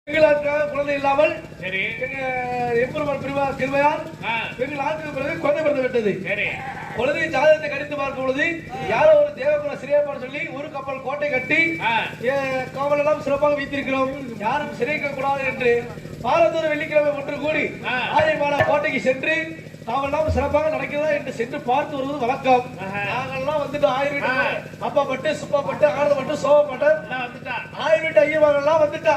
குழந்தை இல்லாமல் சரி எம்பெருமான் கிருபையால் எங்கள் ஆட்சிக்கு பிறகு குழந்தை பிறந்து விட்டது. சரி குழந்தை ஜாதகத்தை கணித்து பார்க்கும் பொழுது யாரோ ஒரு தேவகுல சிறியப்பான்னு சொல்லி ஒரு கப்பல் கோட்டை கட்டி காவல் எல்லாம் சிறப்பாக வைத்திருக்கிறோம், யாரும் சிறைக்க கூடாது என்று பாரதூர் வெள்ளிக்கிழமை ஒன்று கூடி ஆரியமாலா கோட்டைக்கு சென்று நாங்கள்லாம் சிறப்பாக நடக்கிறதா என்று சென்று பார்த்து வருவது வழக்கம். நாங்கள்லாம் வந்துட்டு ஆயிரம் அப்பா பட்டு சுப்பா பட்டு ஆனந்த பட்டு சோபா பட்டு ஆயிரம் வீட்டு ஐயமாரெல்லாம் வந்துட்டா.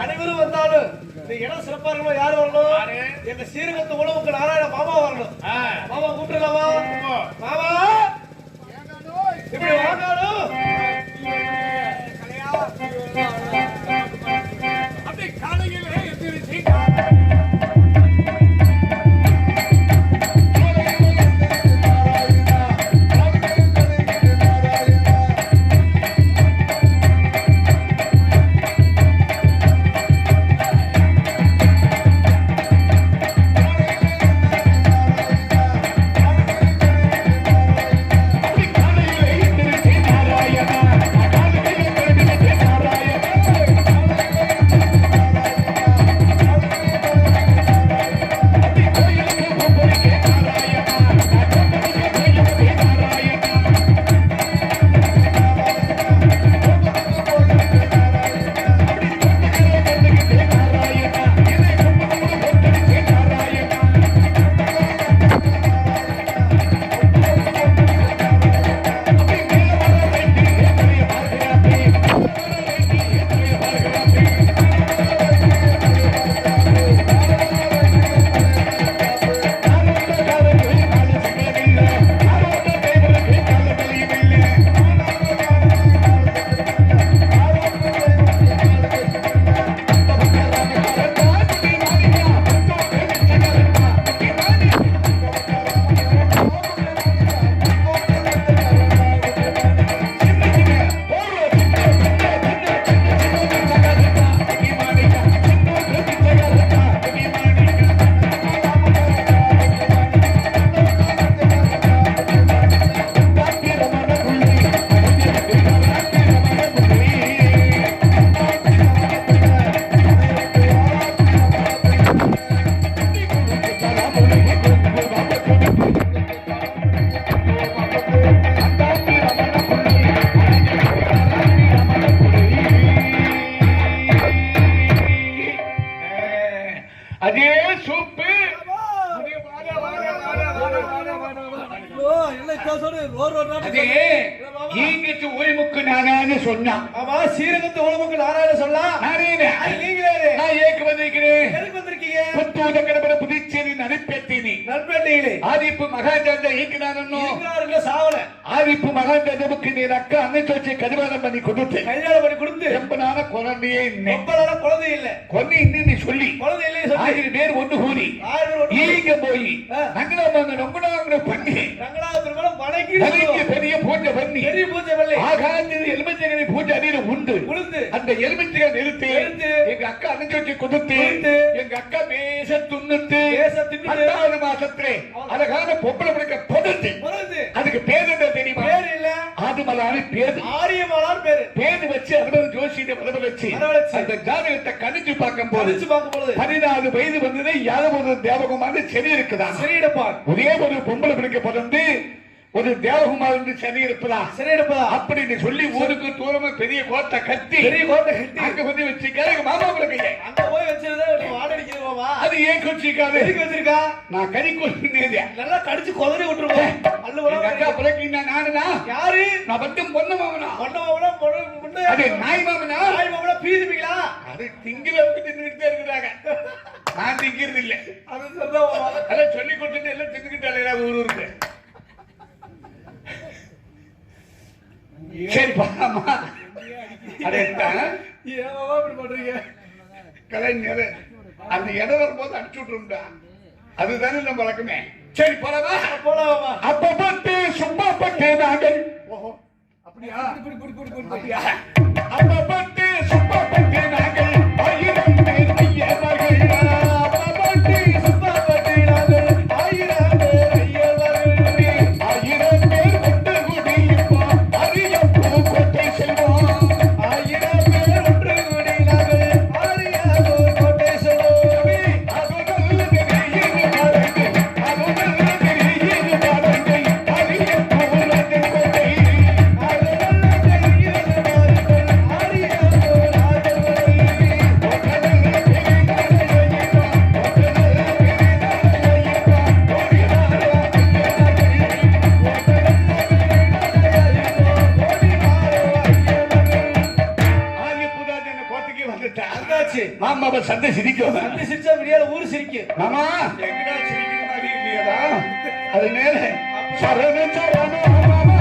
அனைவரும் வந்தாலும் இந்த இடம் சிறப்பா இருக்கணும். யாரு வரணும்? எங்க சீரகத்து உணவுக்கு நாராயண மாமா வரணும். மாமா கூப்பிடலாமா? மாமா இப்படி வாங்காலும் அப்படி காலையிலே எந்திரிச்சு அதே சூப்பு ஒளிமுக்கு நாராயண சொன்னான். ஆமா சீரகத்து ஒளிமுக்கு நாராயண சொன்னா புதுச்சேரி நடைபெற்றினி நல்பேட்டையிலே ஆதிப்பு மகாஜாந்த சாவல ஆதிப்பு மகாஜாந்தமுக்கு நீ அக்கா அன்னை வச்சு கல்யாணம் பண்ணி கொடுத்து ரொம்ப நாள குழந்தையே குழந்தை இல்ல குழந்தை இன்னும் சொல்லி குழந்தை இல்லை 1000 பேர் ஒன்று கூடி ஈங்க போய் ரங்கநாமங்க பண்ணி பெரிய பூஜை பண்ணி ஆகாந்தில் எலுமிச்சை பூஜை அடியில உண்டு அந்த எலுமிச்சை நிறுத்தி எங்க அக்கா அன்னை வச்சு கொடுத்து எங்க அக்கா மேச துண்ணுத்து 10வது மாசத்திலே அழகான பொம்பளை பிடிக்க பொடுத்து அதுக்கு பேர் என்ன தெரியுமா? ஆதிமலான்னு பேரு, ஆரியமலான்னு பேரு. பேரு வச்சு அவ்வளவு ஜோசியிட வளர வச்சு அந்த ஜாதகத்தை கணிச்சு பார்க்கும் போது 14 வயது வந்தது யாதவ தேவகுமார் சரி இருக்குதான். ஒரே ஒரு பொம்பளை பிடிக்க பிறந்து ஒரு தேவகுமார் சரி இருப்பதா அப்படின்னு சொல்லி ஊருக்கு தூரமா பெரிய கோட்டை கட்டி அங்க வந்து வச்சுக்க மாமா பிள்ளைங்க அங்க போய் வச்சிருந்தா அது ஏன் வச்சிருக்காது வச்சிருக்கா? நான் கறி கொண்டு நல்லா கடிச்சு கொதறி விட்டுருவோம். அக்கா பிள்ளைங்க நானுனா யாரு? நான் மட்டும் பொண்ணு மாமனா அது நாய் மாமனா பீதிப்பீங்களா? அது திங்கிலவுக்கு தின்னுக்கிட்டே இருக்கிறாங்க. நான் திங்கிறது இல்ல. அது சொல்லி கொடுத்துட்டு எல்லாம் தின்னுக்கிட்டாலே ஊருக்கு. சரி பாமா கலைஞர் அந்த இடம் வரும்போது அடிச்சு விட்டுருந்தா அதுதானே நம்ம வழக்கமே. சரி போலவா அப்ப பட்டு சும்மா பட்டு நாங்கள் அப்படியா அப்ப பட்டு சும்மா பட்டு நாங்கள் 1000 பேர் ஐயவர்கள் என்னாச்சு? மாமாவை சந்தை சிரிக்கும். சந்தை சிரிச்சா விடியால ஊரு சிரிக்கும். மாமா எங்கடா சிரிக்கிற மாதிரி இல்லையடா? அது மேல சரண சரண மாமா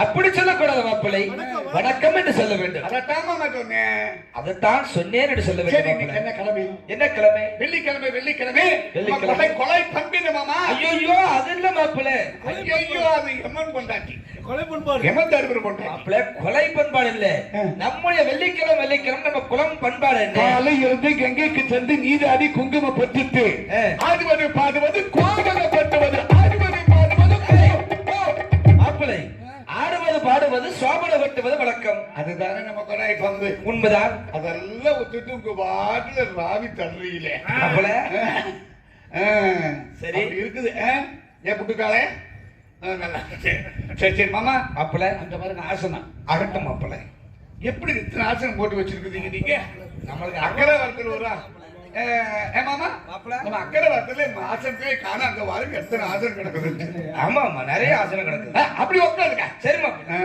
அப்படி சொல்லக்கூடாது மாப்பிள்ளை, வணக்கம் என்று சொல்ல வேண்டும். அதைத்தான் சொன்னேன் என்று சொல்ல வேண்டும். என்ன கிழமை? என்ன கிழமை? வெள்ளிக்கிழமை. வெள்ளிக்கிழமை வெள்ளிக்கிழமை. கொலை பண்பின மாமா. ஐயோ அது இல்ல மாப்பிள்ளை, ஐயோ அது எம்மன் கொண்டாட்டி கொலை பண்பாடு. எமன் தருகிற கொண்டாட்டி. மாப்பிள்ளை கொலை பண்பாடு இல்ல, நம்முடைய வெள்ளிக்கிழமை நம்ம குலம் பண்பாடு என்ன? காலை இருந்து கங்கைக்கு சென்று நீராடி குங்குமம் பற்றிட்டு ஆடுவது பாடுவது கோபகப்பட்டுவது ஆடுவது பாடுவது மாப்பிள்ளை ஆடுவது பாடுவது சோபனை கட்டுவது வழக்கம். அதுதானே நம்ம கொண்டாடி பந்து. உண்மைதான். அதெல்லாம் விட்டுட்டு உங்க பாட்டுல ராவி தள்ளுறீங்களே மாப்பிள்ளை. சரி இருக்குது. ஏன் புட்டுக்காலே சரி சரி மாமா. மாப்பிள்ளை அந்த பாருங்க ஆசனம் அகட்டும் மாப்பிள்ளை. எப்படி இத்தனை ஆசனம் போட்டு வச்சிருக்கீங்க நீங்க? நம்மளுக்கு அக்கறை வரத்துல ஒரு மாமா மாப்பிள்ளை நம்ம அக்கறை வரத்துல ஆசனத்திலே காண அங்க வாருங்க எத்தனை ஆசனம் கிடக்குது. ஆமா ஆமா நிறைய ஆசனம் கிடக்குது. அப்படி உட்காருங்க. சரி மாப்பிள்ளை.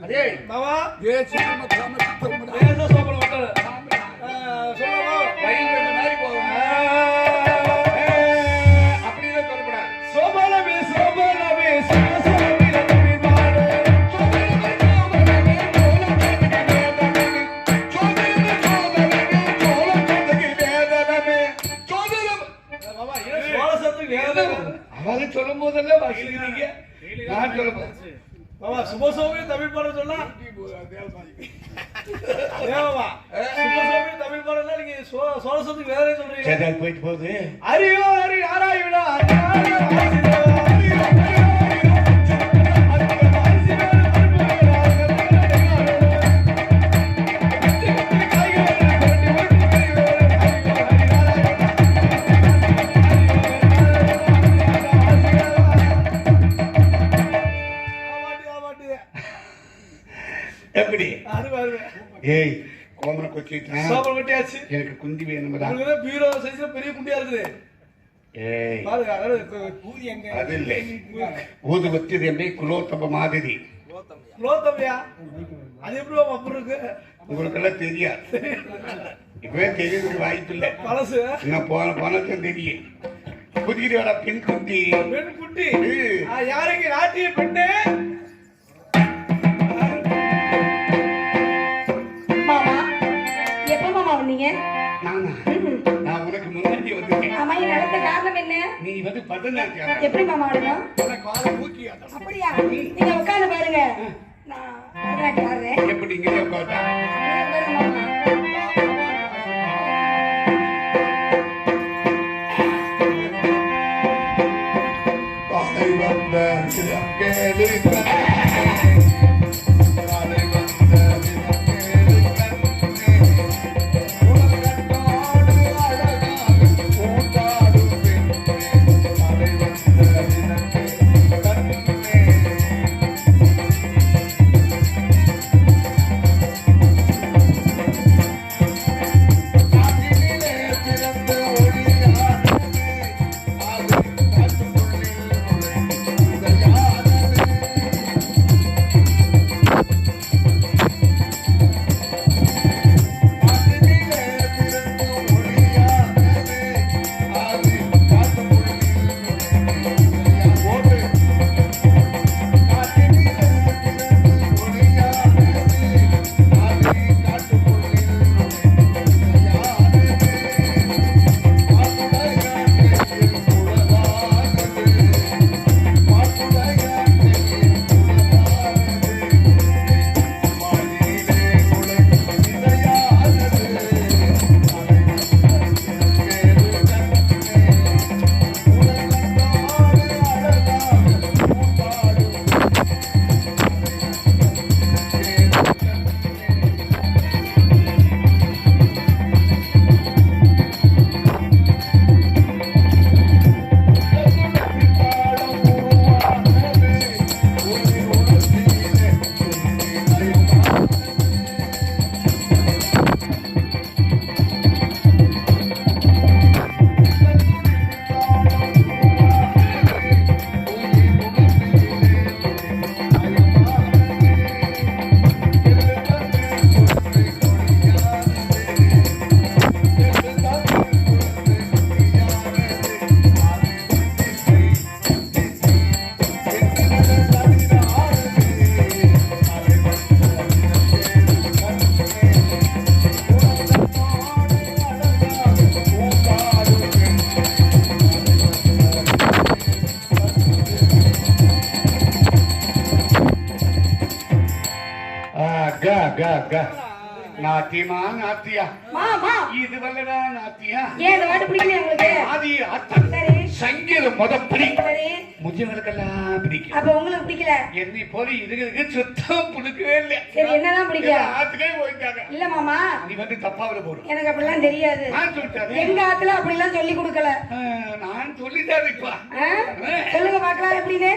அதே மாமா தேசிய ஏதோ சோபனை விட்டாரு. சொல்லவா? வயிறு இந்த மாதிரி போகும். அப்படிதான் சொல்லக்கூடாது. சோபனமே சோபனமே சோபனமே தமிழ்பாடு. மாமா ஏன் சோழசத்துக்கு வேதனை? அவங்க சொல்லும் போதெல்லாம் வாசிக்கிறீங்க. நான் சொல்லும் போது மாமா சுபசோமே தமிழ் பாடம் சொன்னா ஏமாமா சுபசோமே தமிழ் பாடம் நீங்க சோழசத்துக்கு வேதனை சொல்றீங்க. சரி போயிட்டு போகுது. அறியோ அறி ஆராய்விடா எப்படி? ஏய் கோமனை கொச்சிட்டேன். சோபனை கட்டியாச்சு. எனக்கு குந்தி வேணும்டா. உங்களுக்கு பீரோ சைஸ்ல பெரிய குண்டியா இருக்குது. ஏய் பாருங்க அதாவது ஊதி எங்க? அது இல்லை. ஊது வச்சது எப்படி குலோத்தம மாதிரி. குலோத்தமையா? அது எப்படி அப்படி இருக்கு? உங்களுக்கு எல்லாம் தெரியாது. இப்பவே தெரியறதுக்கு வாய்ப்பு இல்லை. பழசு நான் போனதும் தெரியும். புதியோட பெண் குட்டி. பெண் குட்டி யாருக்கு நாட்டிய பெண்ணு? மாமா எப்ப மாமா வந்தீங்க? நானா? நான் உனக்கு முன்னாடி வந்துட்டேன். ஆமா, என் நடத்த காரணம் என்ன? நீ வந்து பதநாட்டியம் எப்படி மாமா ஆடணும்? காலை ஊக்கி ஆடணும். அப்படியா? நீங்க உட்கார்ந்து பாருங்க, நான் பரதநாட்டியம் ஆடுறேன். எப்படி இங்கே உட்காந்தா? பாருங்க மாமா. காலை வந்த கேளு நாத்தியமா நாத்தியா மாமா இது வல்லடா நாத்தியா ஏன் இந்த பாட்டு பிடிக்கல உங்களுக்கு ஆதி ஆத்தம் சரி சங்கீதம் முதப்படி சரி முஜங்களுக்கெல்லாம் பிடிக்கும் அப்ப உங்களுக்கு பிடிக்கல என்னை போல இதுக்கு சுத்தம் பிடிக்கவே இல்லை சரி என்னதான் பிடிக்கல ஆத்துக்கே போயிட்டாங்க இல்ல மாமா நீ வந்து தப்பாவில போறோம் எனக்கு அப்படிலாம் தெரியாது நான் சொல்லிட்டேன் எங்க ஆத்துல அப்படிலாம் சொல்லி கொடுக்கல நான் சொல்லிட்டேன் இப்ப ஆ? சொல்லுங்க பாக்கலாம் எப்படின்னு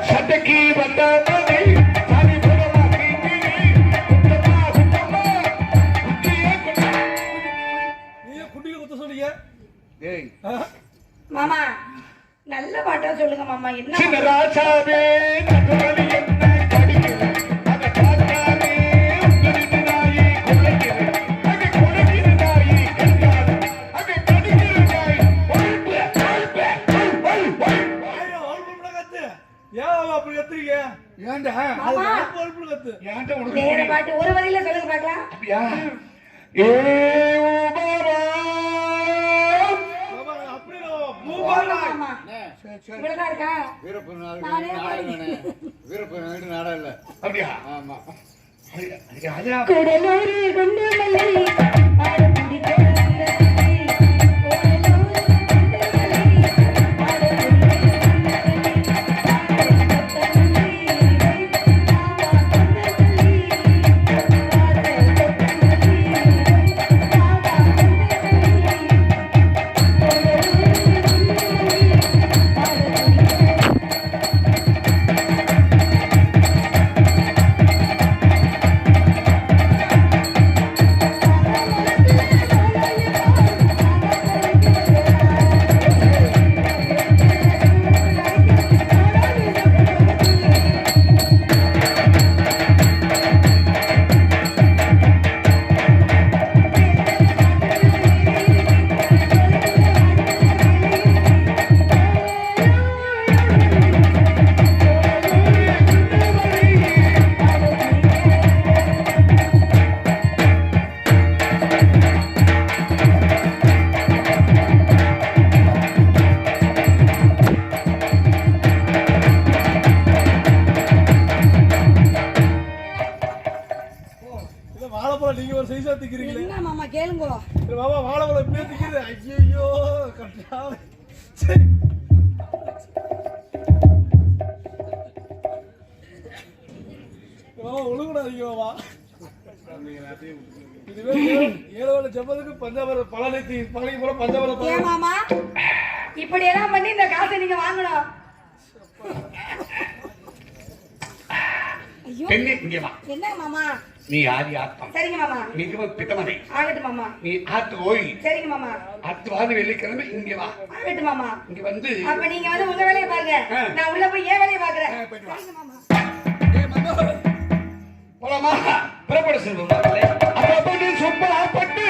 சட்டைக்கு வந்தானே சாமி போடவா கீழே குத்தமா குத்தமா குத்தியே குத்தமா நீ குட்டிக்கு குத்த சொன்னீங்க ஏய் மாமா நல்ல பாட்டா சொல்லுங்க மாமா என்ன சின்ன ராஜாவே நடுவலி என்ன கடிக்கிற அத பார்க்காதே உங்களின் நாயை கொலைக்கிற அங்க கொலைக்கிற நாயை கடிக்காது அங்க கடிக்கிற நாய் ஒல்பே ஒல்பே ஒல் ஐயோ ஆல்பம் கத்து ஏன் அப்படி கத்துறீங்க ஏன்டா மாமா ஆல்பம் கத்து ஏன்டா உனக்கு வேற தெரியும்? பாட்டு ஒரு வரியில சொல்லுங்க பாக்கலாம் அப்படியா ஏ உபரா பாபா அப்படி பூபாலா மாமா இவ்வளவுதான் இருக்கா நானே பாடுறேன். அப்படியா ஆமா அதான் கடலோரு குண்டுமலை ஆடக்குடி கடலலை கடலோரு குண்டுமலை ஆடக்குடி வாழைப்பழம் நீங்க ஒரு சைஸா திக்கிறீங்களே என்ன மாமா கேளுங்க பாபா வாழைப்பழம் இப்படியே திக்குது ஐயோ கட்டா சரி பாபா ஒழுங்குடாதீங்க பாபா இதுவே ஏழு செப்பதுக்கு பஞ்சாபர பழனி பழனி போல பஞ்சாபர ஏன் மாமா இப்படி எல்லாம் பண்ணி இந்த காசை நீங்க வாங்கணும் ஐயோ பெண்ணே இங்கே வா என்ன மாமா நீ ஆதி ஆத்தம் சரிங்க மாமா நீ பித்தமனை ஆகட்டும் மாமா நீ ஆத்து ஓய் சரிங்க மாமா ஆத்து வாது வெள்ளிக்கிழமை இங்கே வா ஆகட்டும் மாமா இங்க வந்து அப்ப நீங்க வந்து உங்க வேலையை பாருங்க நான் உள்ள போய் ஏன் வேலையை பாக்குறேன் போயிட்டு வா. சரிங்க மாமா போலாமா புறப்பட செல்வம் மகளே. அப்படி சும்மா பட்டு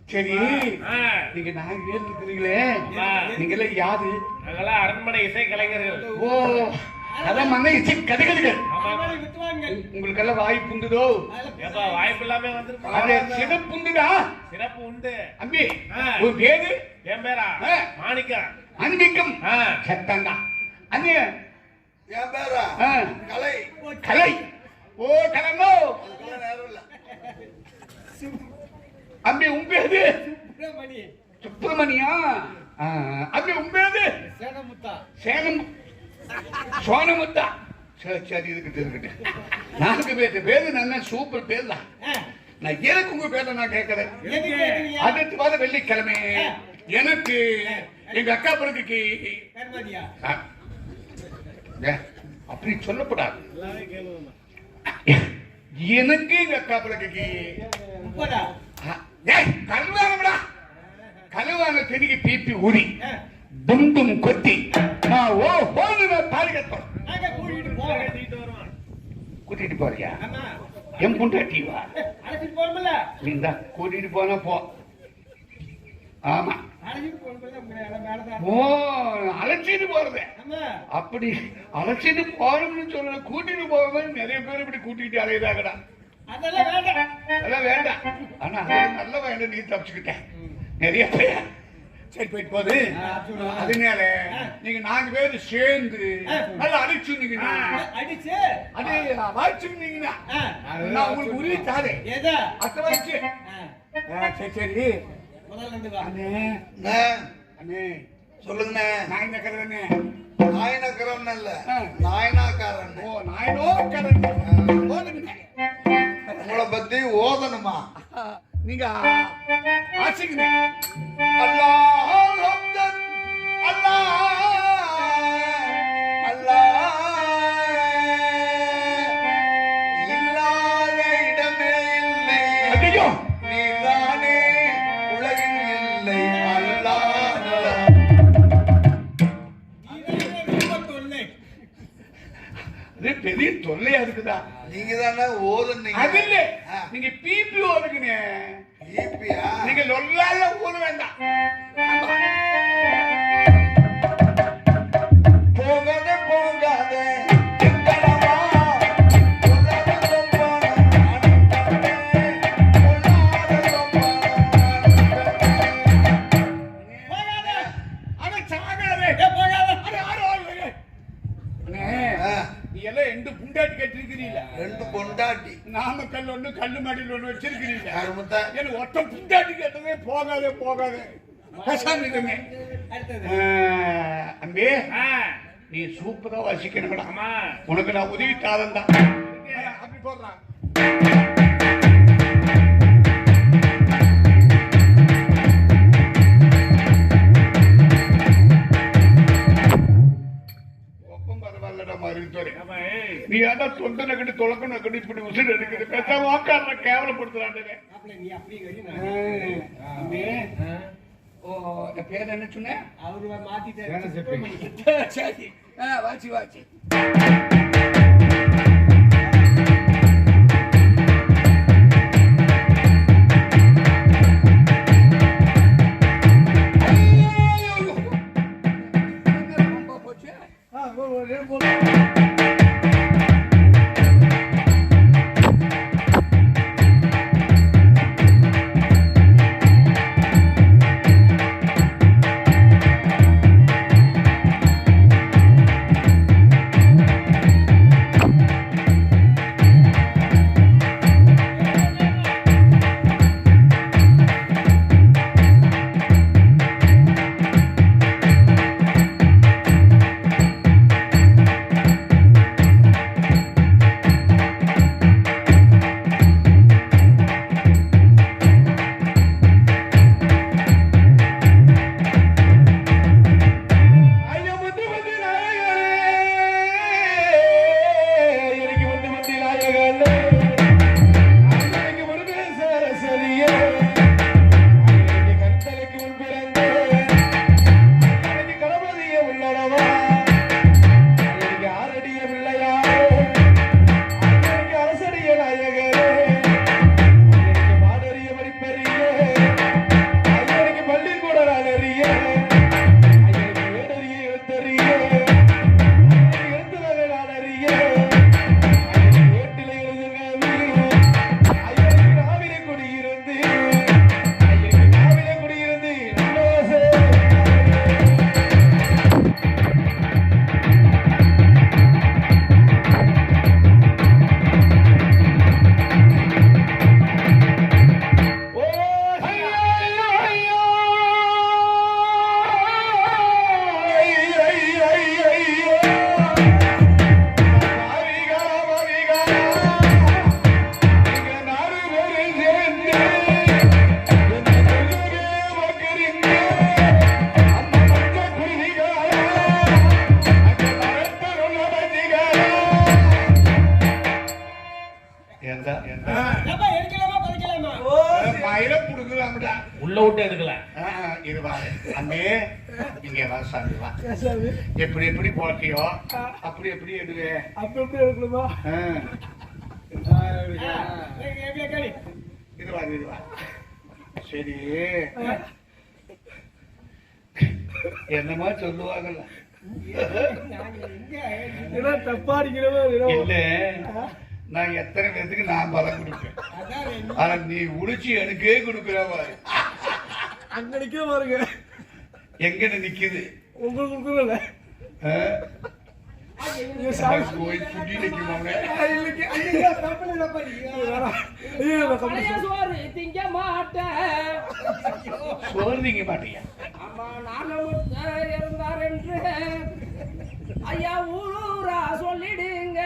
சரி நீங்க நாங்க இருக்கிறீங்களே நீங்க எல்லாம் யாரு நாங்கெல்லாம் அரண்மனை இசை கலைஞர்கள். ஓ அதான் மன்ன இசை கதைகள் ஆமா. உங்களுக்கெல்லாம் வாய்ப்பு உண்டுதோ ஏப்பா, வாய்ப்பு இல்லாம வந்திருக்கோம். அது சிறப்பு உண்டுடா சிறப்பு உண்டு. அம்பி ஆ. ஒரு பேரு என் பேரா ஆ. மாணிக்கம். அன்பிக்கும் ஆ. சத்தந்தா அண்ணே என் பேரா ஆ. கலை கலை ஓ கலங்கோ அம்பி உன் பேரு சுப்பிரமணியா? அம்பி உன் பேரு சேலம் சோனமுத்தா. சரி சரி, இருக்கட்டு. நான்கு பேரு நல்ல சூப்பர் பேர் தான். நான் எனக்கு உங்க பேர்ல நான் கேட்கிறேன். அடுத்த வாரம் வெள்ளிக்கிழமை எனக்கு எங்க அக்கா பிறகு அப்படி சொல்லக்கூடாது. எனக்கு எங்க அக்கா பிறகு கல்வாங்கடா, கல்வாங்க தெருகி பீப்பி ஊறி துண்டும் கொத்தி நான் ஓ போன தாலி கட்டோம். கூட்டிட்டு போறியா? என் புண்டாட்டிவா? நீ தான் கூட்டிட்டு போனா போ. ஆமா, ஓ அழைச்சிட்டு போறது. அப்படி அழைச்சிட்டு போறோம்னு சொல்ல, கூட்டிட்டு போறது நிறைய பேர் இப்படி கூட்டிட்டு அலையுதாங்கடா. அதெல்லாம் வேண்டாம். ஆனா நல்ல வேண்டாம், நீ தப்பிச்சுக்கிட்டேன் நிறைய பேர். சரி போயிட்டு போகுது. அதனால நீங்க 4 பேர் சேர்ந்து நல்லா அடிச்சுருந்தீங்கன்னா, அது வாய்ச்சுருந்தீங்கன்னா நான் உங்களுக்கு உறுதி தாரே அத்த வாய்ச்சு. சரி சரி அண்ணே அண்ணே சொல்லுங்கண்ணே. நாயனக்கரண்ணே. நாயனக்கரன் இல்ல, நாயனாக்காரன். ஓ நாயனோக்கரன். ஓதுங்கண்ணே. உங்களை பத்தி ஓதணுமா? நீங்க ஆசிங்கண்ணே. அல்லாஹ் அக்பர், அல்லாஹ் அல்லாஹ் இல்லாத இடமே இல்லை. ஐயோ, நீதானே உலகில் இல்லை. அல்லாஹ் அல்லாஹ். அது பெரிய தொல்லையா இருக்குதா? நீங்க தானே ஓதுனீங்க. அது இல்ல, நீங்க பிபி ஓதுங்கண்ணே. ஈப்பியா? நீங்க லொல்லால ஓத வேண்டாம். போகாதே போகாதே எங்களவா உலகம் சொப்பான அன்பே உலகம் சொப்பான போகாதே. அட சாகாதே. போகாதே. அட ஆறு ஆறு. அண்ணே, நீ எல்லாம் 2 புண்டாட்டி கட்டிருக்கிறீல்ல? 2 பொண்டாட்டி. நாமக்கல் ஒண்ணு, கல்லுமாடியில் ஒண்ணு வச்சிருக்கிறீங்க. யாருமத்தா? எனக்கு ஒட்ட புண்டாட்டி கேட்டதே போகாதே போகாதே. பேசாம இருங்க. அம்பே, நீ சூப்பரா வாசிக்கணும்டா. உனக்கு நான் உதவி தாதன் தான். அப்படி போடுறான். ஒப்பம் பரவாயில்லடா மருத்துவரே. நீ ஏதா தொண்டை நகடி தொலைக்க நகடி இப்படி உசுடு எடுக்குது. பேசாம வாக்காடுற கேவலப்படுத்துறாண்டே. ஓ பேர் என்ன சொன்ன? அவரு மாத்திட்டாரு. சரி, வாச்சி வாச்சி. ஏப்பா எடுக்கலாமா பறிக்கலாமா? மயில புடுங்கலாம்டா. உள்ள விட்டு எடுக்கல. இது வாரு அண்ணே, இங்க வா சாமி வா. எப்படி எப்படி போட்டியோ அப்படி எப்படி எடுவே. அப்படி எப்படி எடுக்கணுமா? இது வா இது வா. சரி, என்னமா சொல்லுவாங்கல்ல, தப்பா அடிக்கிறவா இல்ல நான் எத்தனை பேருக்கு நான் பலம் கொடுப்பேன், ஆனா நீ உடிச்சு எனக்கே கொடுக்கிறவா. அங்கடிக்கே பாருங்க, எங்க நிக்குது உங்களுக்கு கொடுக்கல. போய் புடி நிக்குமாவே. பழைய சோறு திங்க மாட்டேன். சோறு திங்க மாட்டீங்க. ஆமா, நானும் இருந்தார் என்று ஐயா ஊரூரா சொல்லிடுங்க.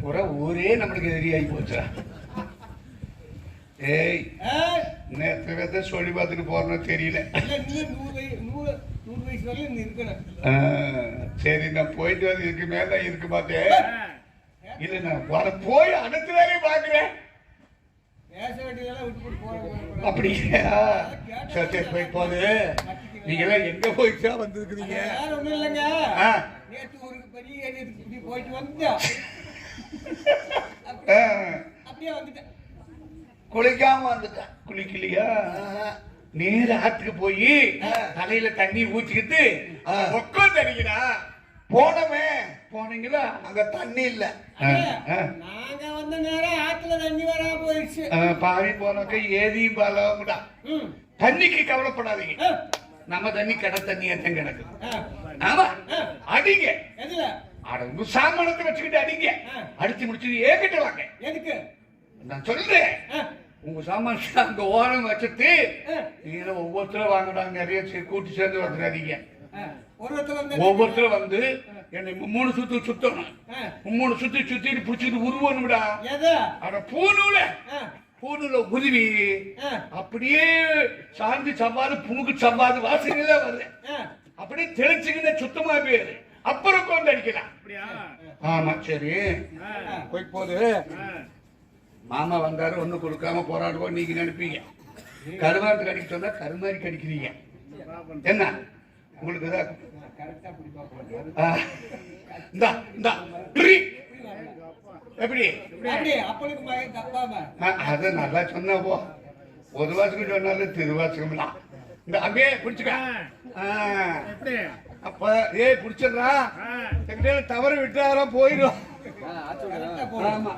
பூரா ஊரே நம்மளுக்கு எதிரியாகி போச்சா. ஏய், நேற்று சொல்லி பார்த்துட்டு போறோம் தெரியல. சரி, நான் போயிட்டு வந்து இதுக்கு மேல இருக்க மாட்டேன். இல்ல நான் வர போய் அடுத்த வேலையை பாக்குறேன். அப்படியா? சரி சரி, போய் போது. நீங்க எல்லாம் எங்க போயிட்டா வந்துருக்குறீங்க? ஒண்ணும் இல்லைங்க, நேற்று ஊருக்கு பெரிய போயிட்டு வந்து அப்படியே வந்துட்டேன். குளிக்காம வந்துட்டேன். குளிக்கலையா? நேர ஆத்துக்கு போய் தலையில தண்ணி ஊத்திக்கிட்டு உட்காந்து அடிக்கிறா. போனமே போனீங்களா? அங்க தண்ணி இல்ல. நாங்க வந்த நேரம் ஆத்துல தண்ணி வராம போயிடுச்சு. பாவி போனாக்க ஏதியும் பாலமுடா. தண்ணிக்கு கவலைப்படாதீங்க, நம்ம தண்ணி கடை தண்ணி எத்தம் கிடக்கு. ஆமா, அடிங்க. எதுல? அட உங்க சாமானத்தை வச்சுக்கிட்டு அடிங்க. அடிச்சு முடிச்சு ஏகிட்ட வாங்க. எதுக்கு? நான் சொல்றேன், உங்க சாமான் அங்க ஓரம் வச்சுட்டு நீங்க ஒவ்வொருத்தரும் வாங்கினாங்க. நிறைய கூட்டி சேர்ந்து வந்துடாதீங்க. ஒவ்வொருத்தரும் வந்து என்னை 3 சுத்து சுத்தணும். 3 சுத்தி சுத்திட்டு பிடிச்சிட்டு உருவணும்டா. அட பூநூல உருவி அப்படியே சாந்தி சம்பாது புணுக்கு சம்பாது வாசனையில வருது. அப்படியே தெளிச்சுக்கிட்ட சுத்தமா பேரு. அப்புறம் கொண்டு அடிக்கலாம். ஆமா, சரி போய் போது. மாமா வந்தாரு, ஒண்ணு கொடுக்காம போராடுவோம் நீங்க நினைப்பீங்க. கருவாட்டு கடிக்க சொன்னா கருமாரி கடிக்கிறீங்க. என்ன உங்களுக்கு எப்படி? அது நல்லா சொன்னா போ. ஒரு வாசகம் சொன்னாலும் திருவாசகம் தான். இந்த அப்படியே பிடிச்சுக்க. அப்ப பிடிச்சிடறா. தவறு விட்டாரா போயிடும். ஆமா,